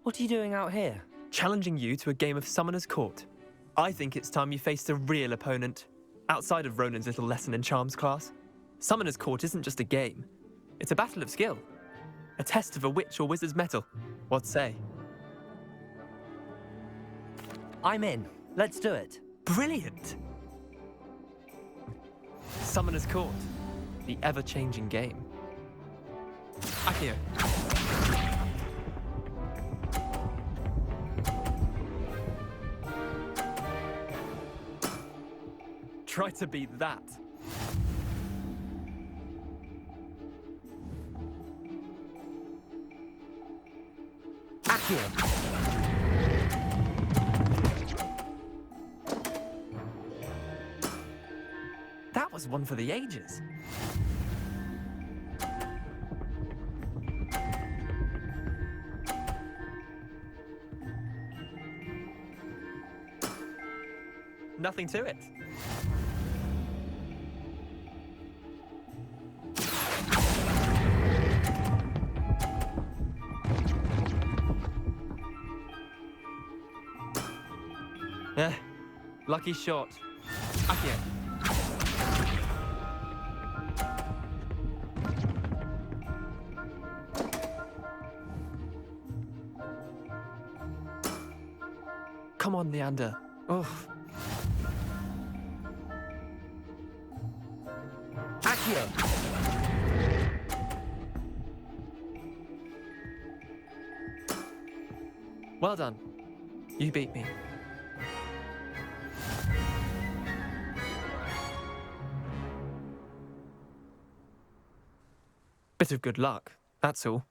What are you doing out here? Challenging you to a game of Summoner's Court. I think it's time you faced a real opponent, outside of Ronan's little lesson in charms class. Summoner's Court isn't just a game. It's a battle of skill. A test of a witch or wizard's mettle. What say? I'm in. Let's do it. Brilliant! Summoner's Court. The ever-changing game. Accio. Try to beat that. Accio. That was one for the ages. Nothing to it. Lucky shot. Accio. Come on, Leander. Oh. Accio. Well done. You beat me. Bit of good luck, that's all.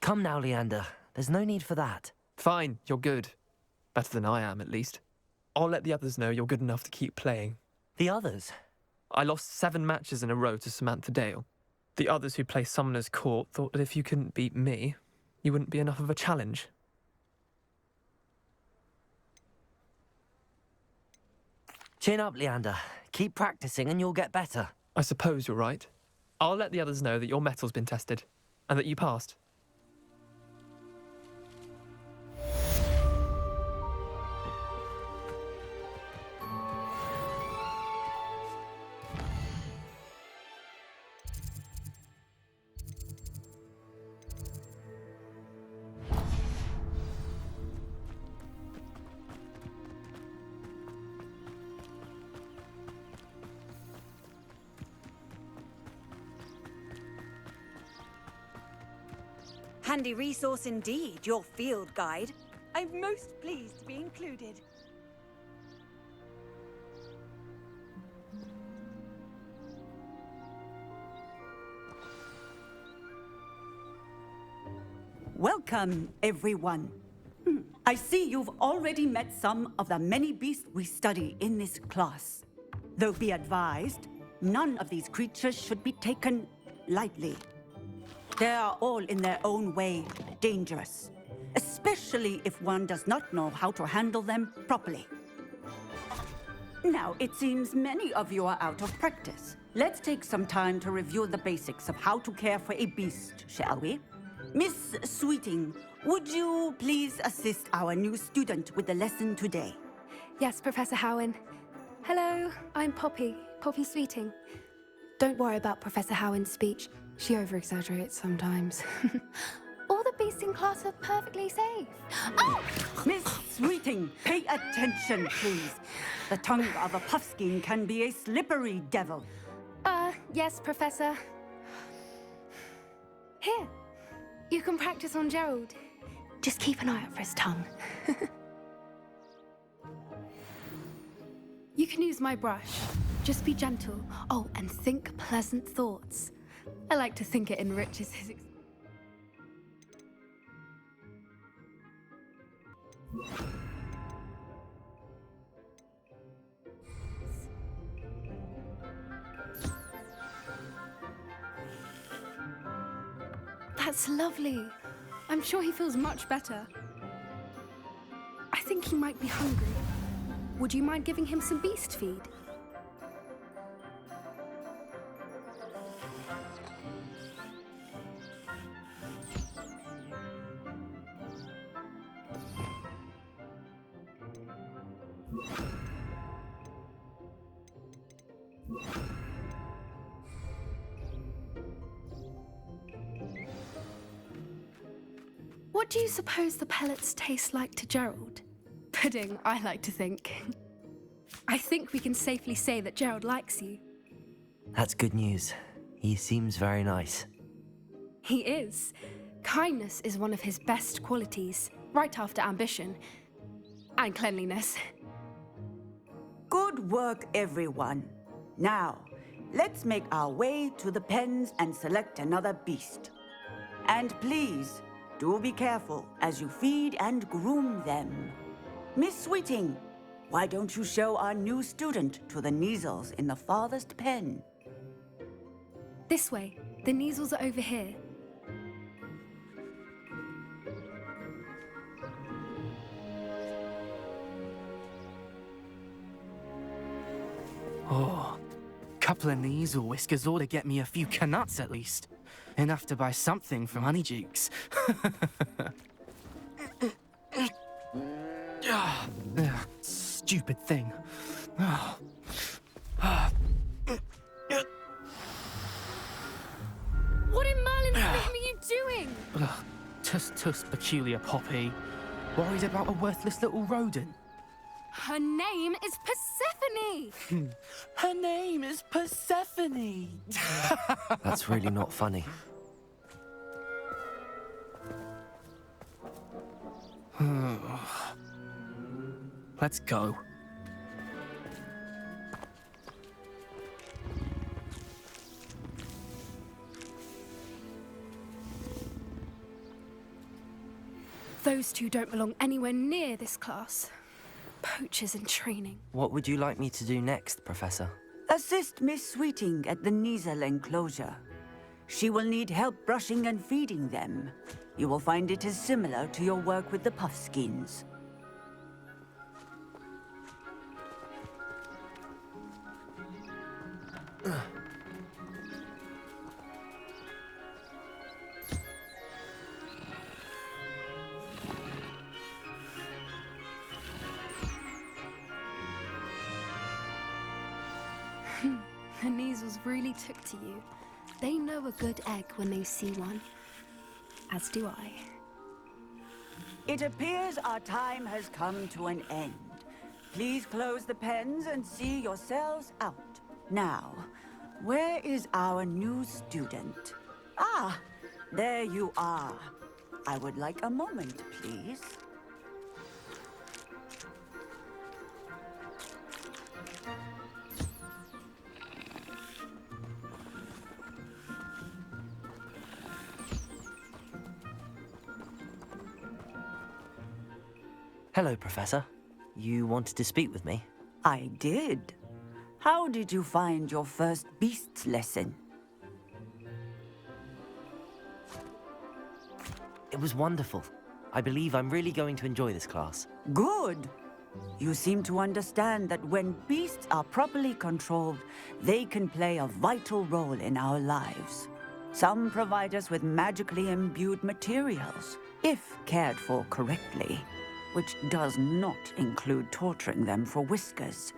Come now, Leander. There's no need for that. Fine, you're good. Better than I am, at least. I'll let the others know you're good enough to keep playing. The others? I lost 7 matches in a row to Samantha Dale. The others who play Summoner's Court thought that if you couldn't beat me, you wouldn't be enough of a challenge. Chin up, Leander. Keep practicing and you'll get better. I suppose you're right. I'll let the others know that your metal's been tested, and that you passed. Handy resource indeed, your field guide. I'm most pleased to be included. Welcome, everyone. I see you've already met some of the many beasts we study in this class. Though be advised, none of these creatures should be taken lightly. They are all in their own way dangerous, especially if one does not know how to handle them properly. Now, it seems many of you are out of practice. Let's take some time to review the basics of how to care for a beast, shall we? Miss Sweeting, would you please assist our new student with the lesson today? Yes, Professor Howen. Hello, I'm Poppy Sweeting. Don't worry about Professor Howen's speech. She over-exaggerates sometimes. All the beasts in class are perfectly safe. Oh! Miss Sweeting, pay attention, please. The tongue of a puffskein can be a slippery devil. Yes, Professor. Here, you can practice on Gerald. Just keep an eye out for his tongue. You can use my brush. Just be gentle. Oh, and think pleasant thoughts. I like to think it enriches his That's lovely. I'm sure he feels much better. I think he might be hungry. Would you mind giving him some beast feed? What do you suppose the pellets taste like to Gerald? Pudding, I like to think. I think we can safely say that Gerald likes you. That's good news. He seems very nice. He is. Kindness is one of his best qualities, right after ambition. And cleanliness. Good work, everyone. Now, let's make our way to the pens and select another beast. And please, do be careful as you feed and groom them. Miss Sweeting, why don't you show our new student to the Neasels in the farthest pen? This way. The Neasels are over here. Oh, couple of Neasel whiskers ought to get me a few canuts at least. Enough to buy something from Honeydukes. Stupid thing. What in Merlin's name are you doing? Tuss, peculiar Poppy. Worried about a worthless little rodent. Her name is Persephone! Her name is Persephone. That's really not funny. Let's go. Those two don't belong anywhere near this class. Poachers in training. What would you like me to do next, Professor? Assist Miss Sweeting at the Neasel enclosure. She will need help brushing and feeding them. You will find it is similar to your work with the Puffskins. The Neasels really took to you. They know a good egg when they see one. As do I. It appears our time has come to an end. Please close the pens and see yourselves out. Now, where is our new student? Ah, there you are. I would like a moment, please. Hello, Professor. You wanted to speak with me? I did. How did you find your first beasts lesson? It was wonderful. I believe I'm really going to enjoy this class. Good. You seem to understand that when beasts are properly controlled, they can play a vital role in our lives. Some provide us with magically imbued materials, if cared for correctly, which does not include torturing them for whiskers.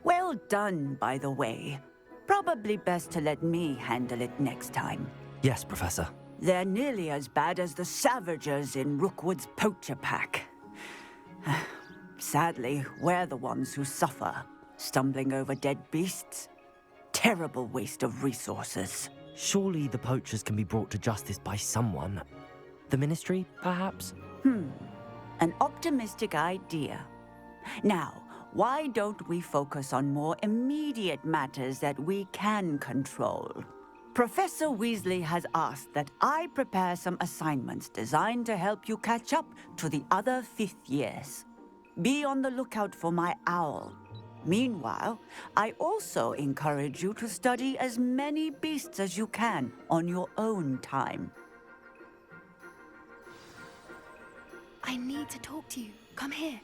Well done, by the way. Probably best to let me handle it next time. Yes, Professor. They're nearly as bad as the Savagers in Rookwood's poacher pack. Sadly, we're the ones who suffer, stumbling over dead beasts. Terrible waste of resources. Surely the poachers can be brought to justice by someone. The Ministry, perhaps? An optimistic idea. Now, why don't we focus on more immediate matters that we can control? Professor Weasley has asked that I prepare some assignments designed to help you catch up to the other 5th years. Be on the lookout for my owl. Meanwhile, I also encourage you to study as many beasts as you can on your own time. I need to talk to you. Come here.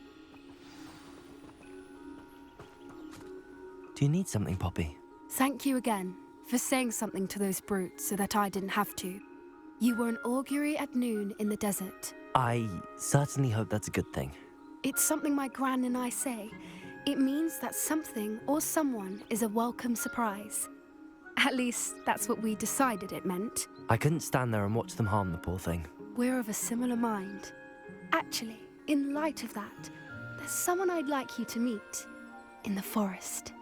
Do you need something, Poppy? Thank you again for saying something to those brutes so that I didn't have to. You were an augury at noon in the desert. I certainly hope that's a good thing. It's something my gran and I say. It means that something or someone is a welcome surprise. At least, that's what we decided it meant. I couldn't stand there and watch them harm the poor thing. we're of a similar mind. Actually, in light of that, there's someone I'd like you to meet in the forest.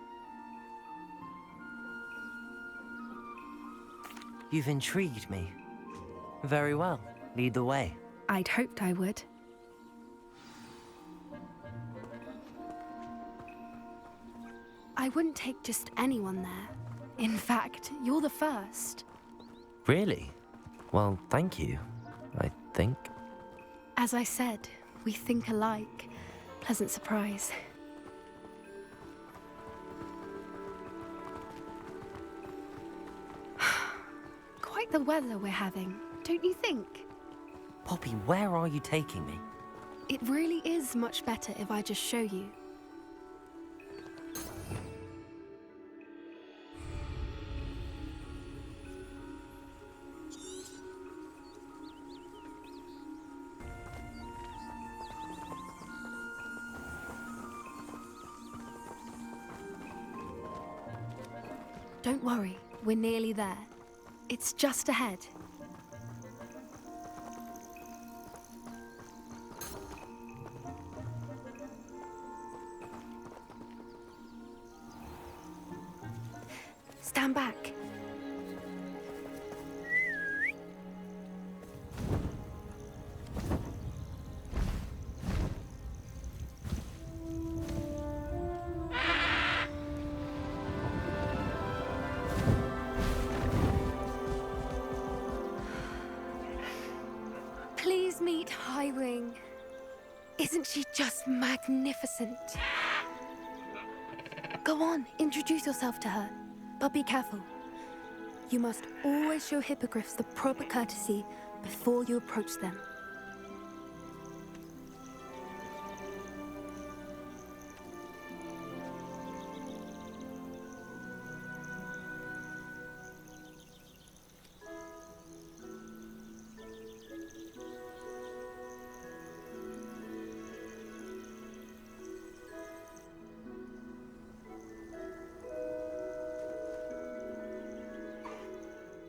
You've intrigued me. Very well. Lead the way. I'd hoped I would. I wouldn't take just anyone there. In fact, you're the first. Really? Well, thank you, I think. As I said, we think alike. Pleasant surprise. Quite the weather we're having, don't you think? Poppy, where are you taking me? It really is much better if I just show you. Don't worry, we're nearly there. It's just ahead. Stand back. Please meet Highwing. Isn't she just magnificent? Go on, introduce yourself to her. But be careful. You must always show hippogriffs the proper courtesy before you approach them.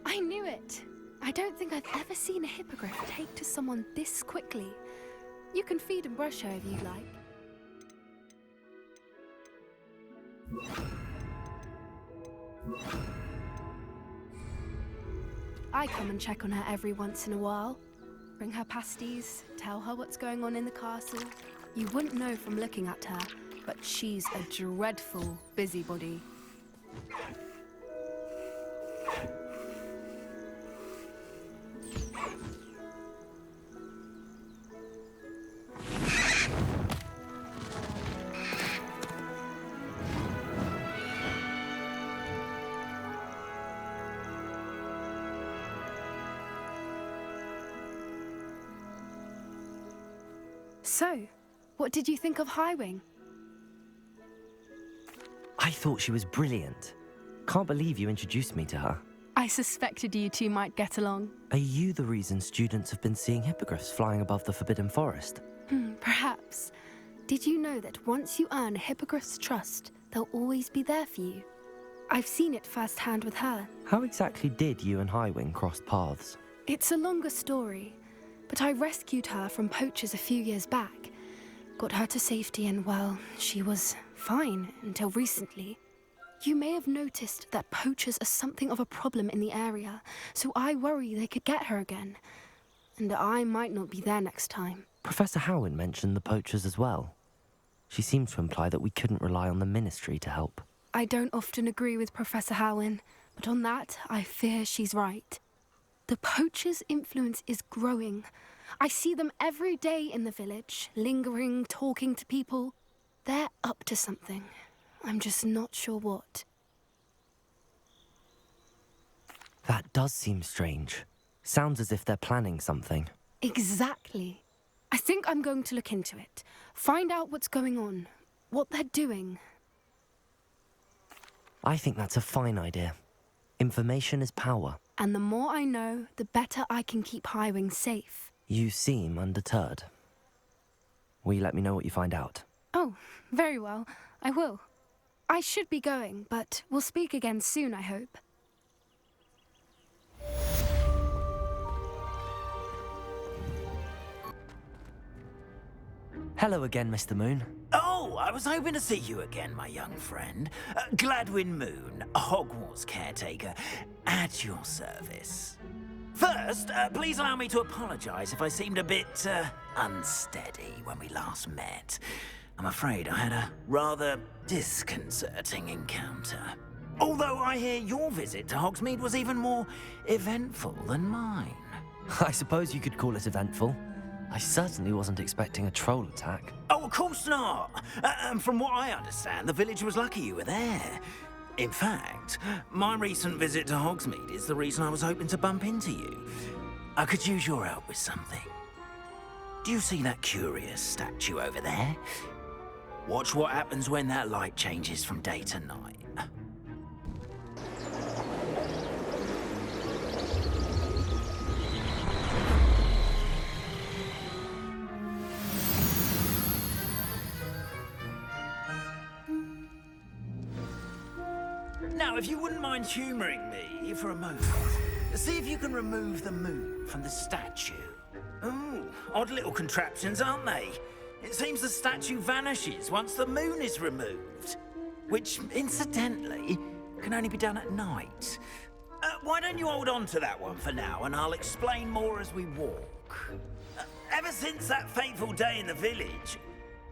I knew it! I don't think I've ever seen a hippogriff take to someone this quickly. You can feed and brush her if you'd like. I come and check on her every once in a while. Bring her pasties, tell her what's going on in the castle. You wouldn't know from looking at her, but she's a dreadful busybody. So, what did you think of Highwing? I thought she was brilliant. Can't believe you introduced me to her. I suspected you two might get along. Are you the reason students have been seeing hippogriffs flying above the Forbidden Forest? Perhaps. Did you know that once you earn a hippogriff's trust, they'll always be there for you? I've seen it firsthand with her. How exactly did you and Highwing cross paths? It's a longer story, but I rescued her from poachers a few years back. Got her to safety and, well, she was fine until recently. You may have noticed that poachers are something of a problem in the area, so I worry they could get her again. And I might not be there next time. Professor Howin mentioned the poachers as well. She seemed to imply that we couldn't rely on the Ministry to help. I don't often agree with Professor Howin, but on that, I fear she's right. The poachers' influence is growing. I see them every day in the village, lingering, talking to people. They're up to something. I'm just not sure what. That does seem strange. Sounds as if they're planning something. Exactly. I think I'm going to look into it. Find out what's going on, what they're doing. I think that's a fine idea. Information is power. And the more I know, the better I can keep Highwing safe. You seem undeterred. Will you let me know what you find out? Oh, very well. I will. I should be going, but we'll speak again soon, I hope. Hello again, Mr. Moon. Oh, I was hoping to see you again, my young friend. Gladwin Moon, Hogwarts caretaker, at your service. First, please allow me to apologize if I seemed a bit unsteady when we last met. I'm afraid I had a rather disconcerting encounter. Although I hear your visit to Hogsmeade was even more eventful than mine. I suppose you could call it eventful. I certainly wasn't expecting a troll attack. Oh, of course not. And from what I understand, the village was lucky you were there. In fact, my recent visit to Hogsmeade is the reason I was hoping to bump into you. I could use your help with something. Do you see that curious statue over there? Watch what happens when that light changes from day to night. Now, if you wouldn't mind humouring me for a moment, see if you can remove the moon from the statue. Ooh, odd little contraptions, aren't they? It seems the statue vanishes once the moon is removed. Which, incidentally, can only be done at night. Why don't you hold on to that one for now, and I'll explain more as we walk. Ever since that fateful day in the village,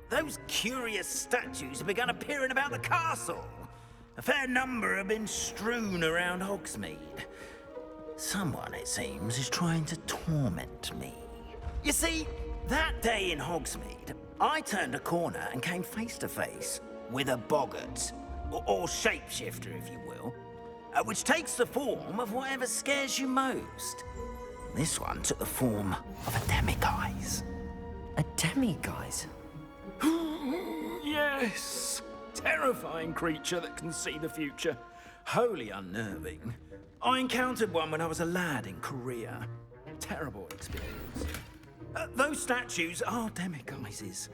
those curious statues have begun appearing about the castle. A fair number have been strewn around Hogsmeade. Someone, it seems, is trying to torment me. You see, that day in Hogsmeade, I turned a corner and came face to face with a boggart, or shapeshifter, if you will, which takes the form of whatever scares you most. This one took the form of a Dimiguise. A Dimiguise? Yes! Terrifying creature that can see the future. Wholly unnerving. I encountered one when I was a lad in Korea. Terrible experience. Those statues are Dimiguises.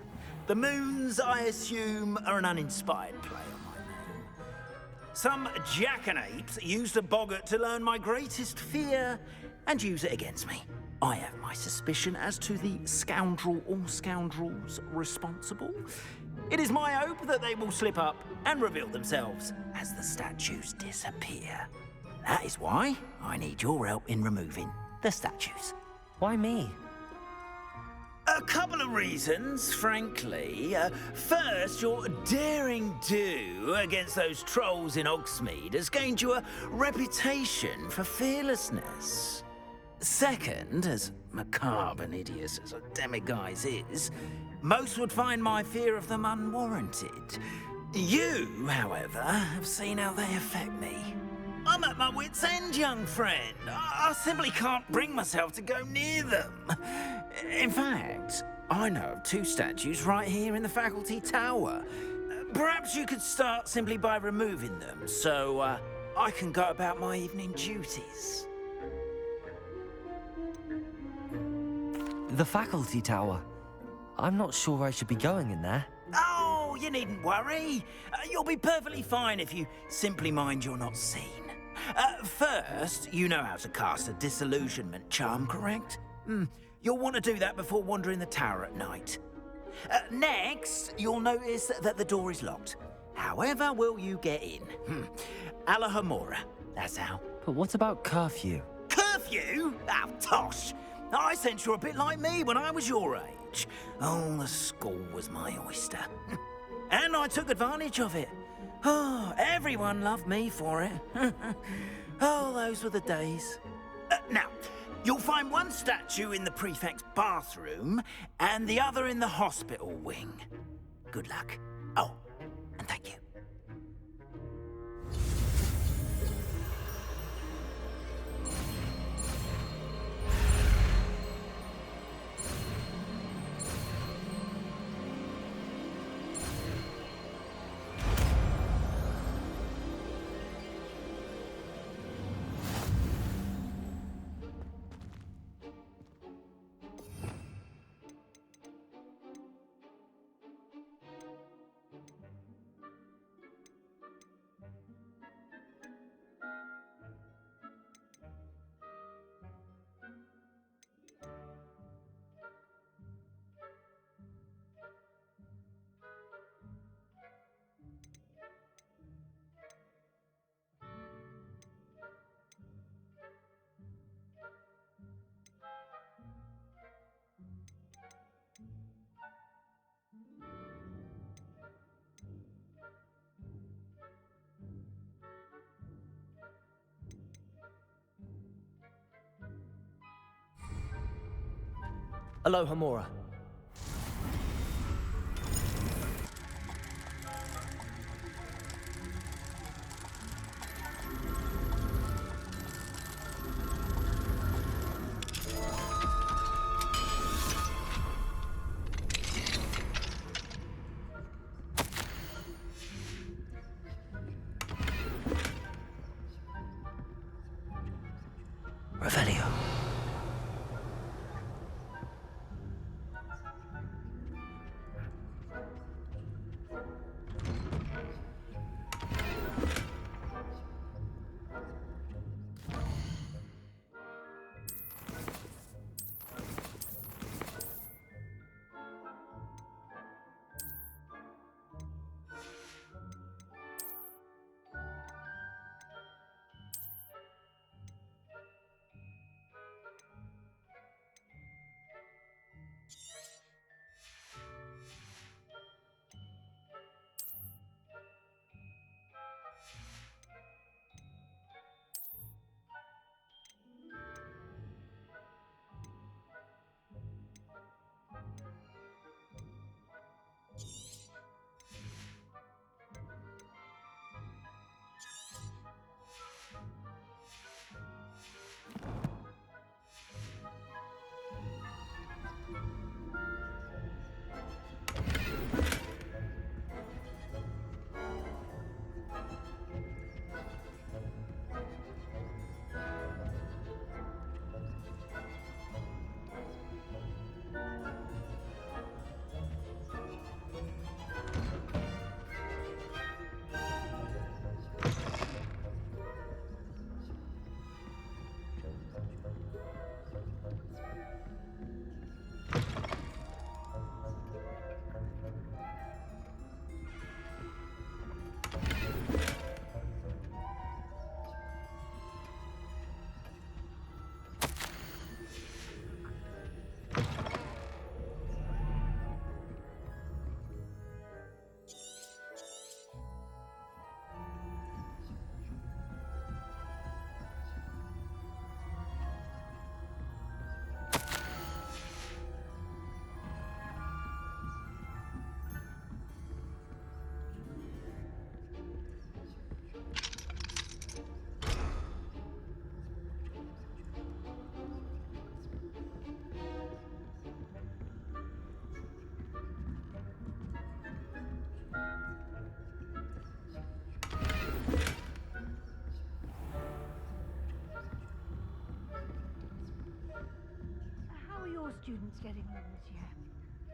The moons, I assume, are an uninspired play on my name. Some jackanapes used a boggart to learn my greatest fear and use it against me. I have my suspicion as to the scoundrel or scoundrels responsible. It is my hope that they will slip up and reveal themselves as the statues disappear. That is why I need your help in removing the statues. Why me? A couple of reasons, frankly. First, your daring do against those trolls in Hogsmeade has gained you a reputation for fearlessness. Second, as macabre and hideous as a Dimiguise is, most would find my fear of them unwarranted. You, however, have seen how they affect me. I'm at my wit's end, young friend. I simply can't bring myself to go near them. In fact, I know of two statues right here in the faculty tower. Perhaps you could start simply by removing them, so I can go about my evening duties. The faculty tower. I'm not sure I should be going in there. Oh, you needn't worry. You'll be perfectly fine if you simply mind you're not seen. First, you know how to cast a disillusionment charm, correct? You'll want to do that before wandering the tower at night. Next, you'll notice that the door is locked. However will you get in? Alahamora, that's how. But what about curfew? Curfew? Oh, tosh. I sense you're a bit like me when I was your age. Oh, the school was my oyster. And I took advantage of it. Oh, everyone loved me for it. Oh, those were the days. Now, you'll find one statue in the prefect's bathroom and the other in the hospital wing. Good luck. Oh, and thank you. Aloha Mora. Revelio. How are your students getting on this year?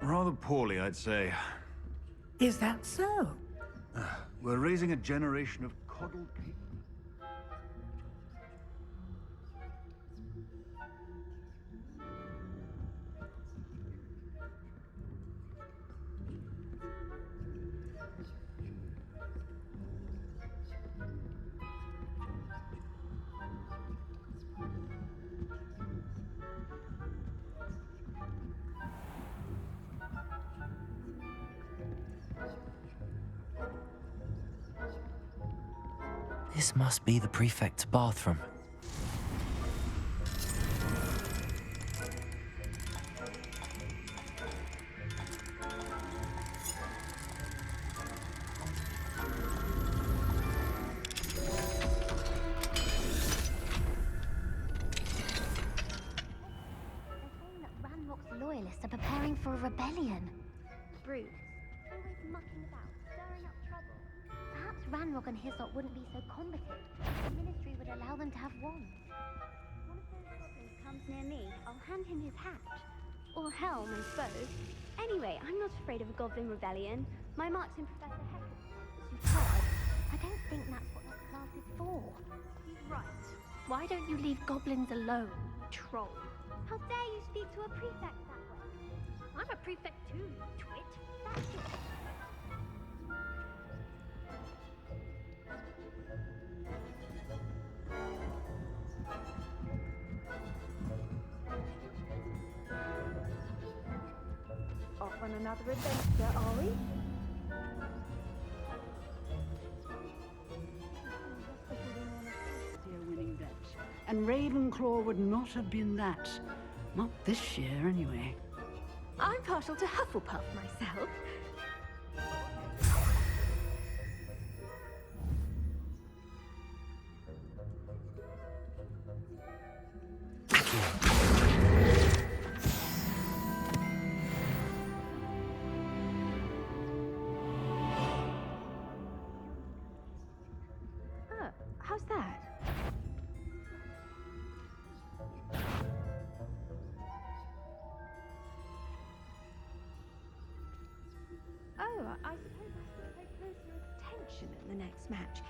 Rather poorly, I'd say. Is that so? We're raising a generation of coddled people. This must be the prefect's bathroom. Loyalists are preparing for a rebellion. Brutes, always mucking about, stirring up trouble. Perhaps Ranrock and Hyssop wouldn't be so combative. The Ministry would allow them to have wands. One of those goblins comes near me, I'll hand him his hat. Or helm, I suppose. Anyway, I'm not afraid of a goblin rebellion. My marks in Professor Heckle's superb. I don't think that's what this class is for. He's right. Why don't you leave goblins alone, troll? How dare you speak to a prefect that way? I'm a prefect too, you twit. That's it. Off on another adventure, are we? Winning bet. And Ravenclaw would not have been that. Not this year, anyway. I'm partial to Hufflepuff myself. Oh, how's that? Oh, I suppose I should pay closer attention in the next match,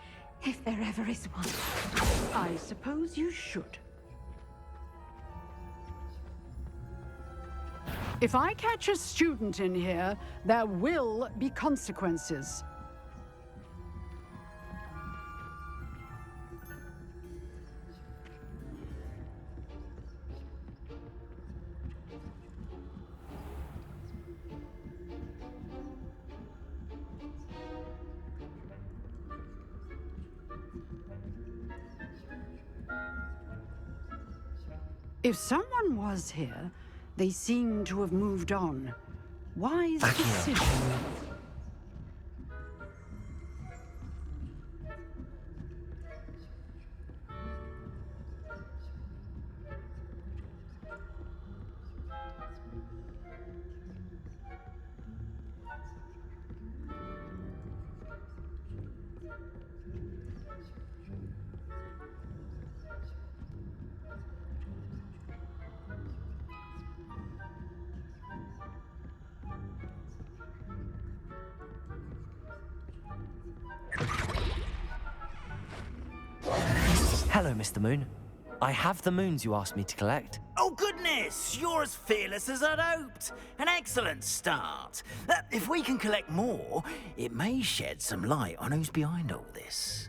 if there ever is one. I suppose you should. If I catch a student in here, there will be consequences. If someone was here, they seem to have moved on. Wise decision. Hello, Mr. Moon. I have the moons you asked me to collect. Oh, goodness! You're as fearless as I'd hoped. An excellent start. If we can collect more, it may shed some light on who's behind all this.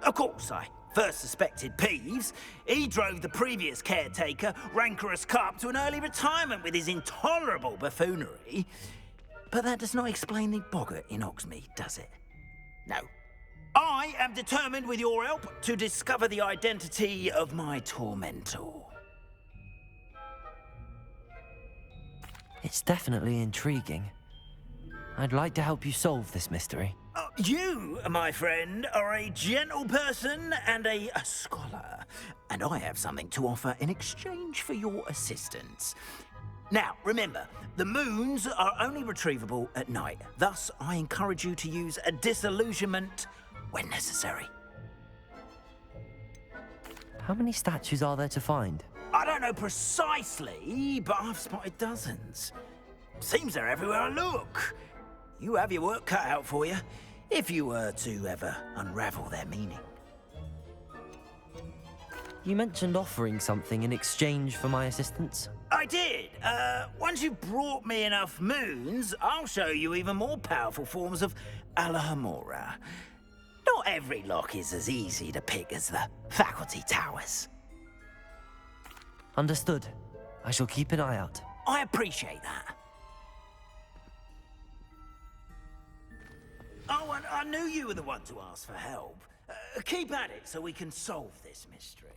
Of course, I first suspected Peeves. He drove the previous caretaker, Rancorous Carp, to an early retirement with his intolerable buffoonery. But that does not explain the boggart in Hogsmeade, does it? No. I am determined, with your help, to discover the identity of my tormentor. It's definitely intriguing. I'd like to help you solve this mystery. You, my friend, are a gentle person and a scholar, and I have something to offer in exchange for your assistance. Now, remember, the moons are only retrievable at night. Thus, I encourage you to use a disillusionment when necessary. How many statues are there to find? I don't know precisely, but I've spotted dozens. Seems they're everywhere I look. You have your work cut out for you, if you were to ever unravel their meaning. You mentioned offering something in exchange for my assistance. I did. Once you've brought me enough moons, I'll show you even more powerful forms of Alohomora. Not every lock is as easy to pick as the faculty towers. Understood. I shall keep an eye out. I appreciate that. Oh, and I knew you were the one to ask for help. Keep at it so we can solve this mystery.